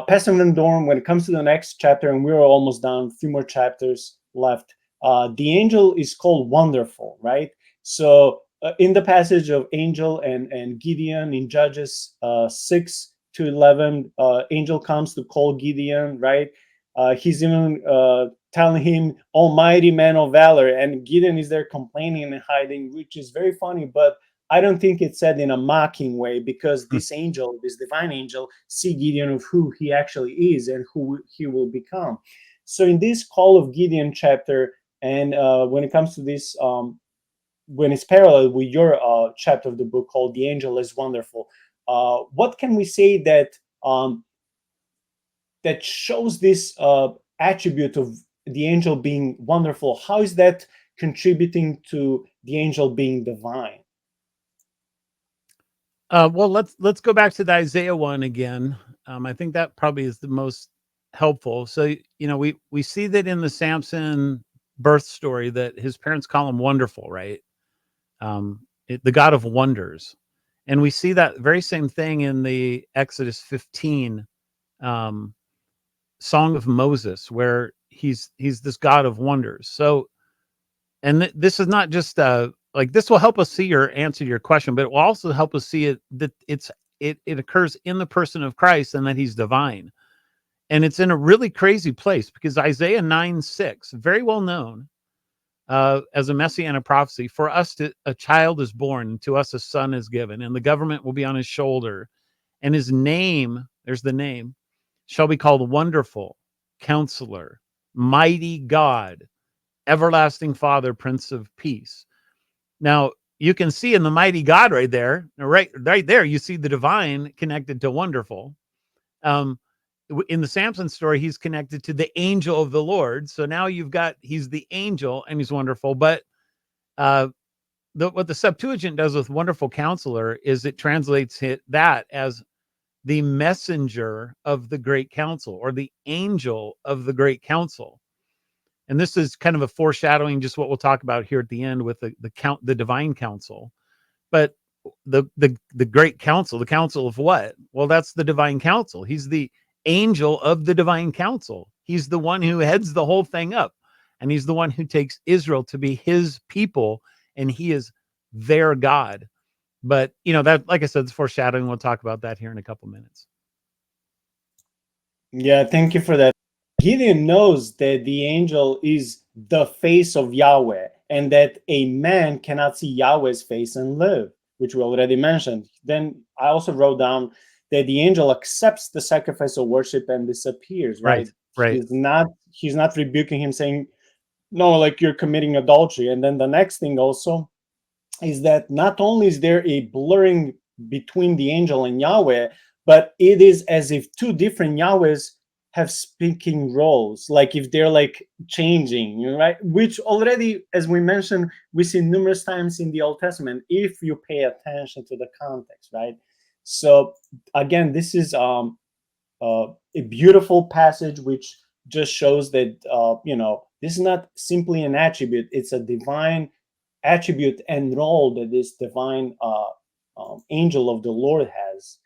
Pastor Van Dorn, when it comes to the next chapter, and we're almost done, a few more chapters left, the angel is called Wonderful, right? So in the passage of angel and Gideon in Judges 6 to 11, angel comes to call Gideon, right? He's even telling him, Almighty man of valor. And Gideon is there complaining and hiding, which is very funny, but I don't think it's said in a mocking way, because this angel, this divine angel, see Gideon of who he actually is and who he will become. So in this call of Gideon chapter, and when it comes to this, when it's parallel with your chapter of the book called "The Angel is Wonderful," what can we say that that shows this attribute of the angel being wonderful? How is that contributing to the angel being divine? Well, let's go back to the Isaiah one again. I think that probably is the most helpful. So we see that in the Samson birth story that his parents call him wonderful, right? The God of wonders, and we see that very same thing in the Exodus 15 um, Song of Moses, where he's this God of wonders. So, and this is not just like, this will help us see your answer to your question, but it will also help us see it that it occurs in the person of Christ, and that he's divine. And it's in a really crazy place, because Isaiah 9:6, very well known as a messianic prophecy, for us a child is born, to us a son is given, and the government will be on his shoulder, and his name, there's the name, shall be called Wonderful, Counselor, Mighty God, Everlasting Father, Prince of Peace. Now, you can see in the mighty God right there, right there, you see the divine connected to wonderful. Um, in the Samson story, he's connected to the angel of the Lord. So now you've got, he's the angel and he's wonderful. But uh, what the Septuagint does with wonderful counselor is it translates that as the messenger of the great council, or the angel of the great council. And this is kind of a foreshadowing, just what we'll talk about here at the end with the divine council. But the great council, the council of what? Well, that's the divine council. He's the angel of the divine council. He's the one who heads the whole thing up, and he's the one who takes Israel to be his people, and he is their God. But that, like I said, it's foreshadowing. We'll talk about that here in a couple minutes. Yeah, thank you for that. Gideon knows that the angel is the face of Yahweh, and that a man cannot see Yahweh's face and live, which we already mentioned. Then I also wrote down that the angel accepts the sacrifice of worship and disappears, right? Right. He's not rebuking him, saying, no, like you're committing adultery. And then the next thing also is that not only is there a blurring between the angel and Yahweh, but it is as if two different Yahwehs have speaking roles, like if they're like changing, right? Which already, as we mentioned, we see numerous times in the Old Testament, if you pay attention to the context, right? So again, this is a beautiful passage which just shows that this is not simply an attribute; it's a divine attribute and role that this divine angel of the Lord has.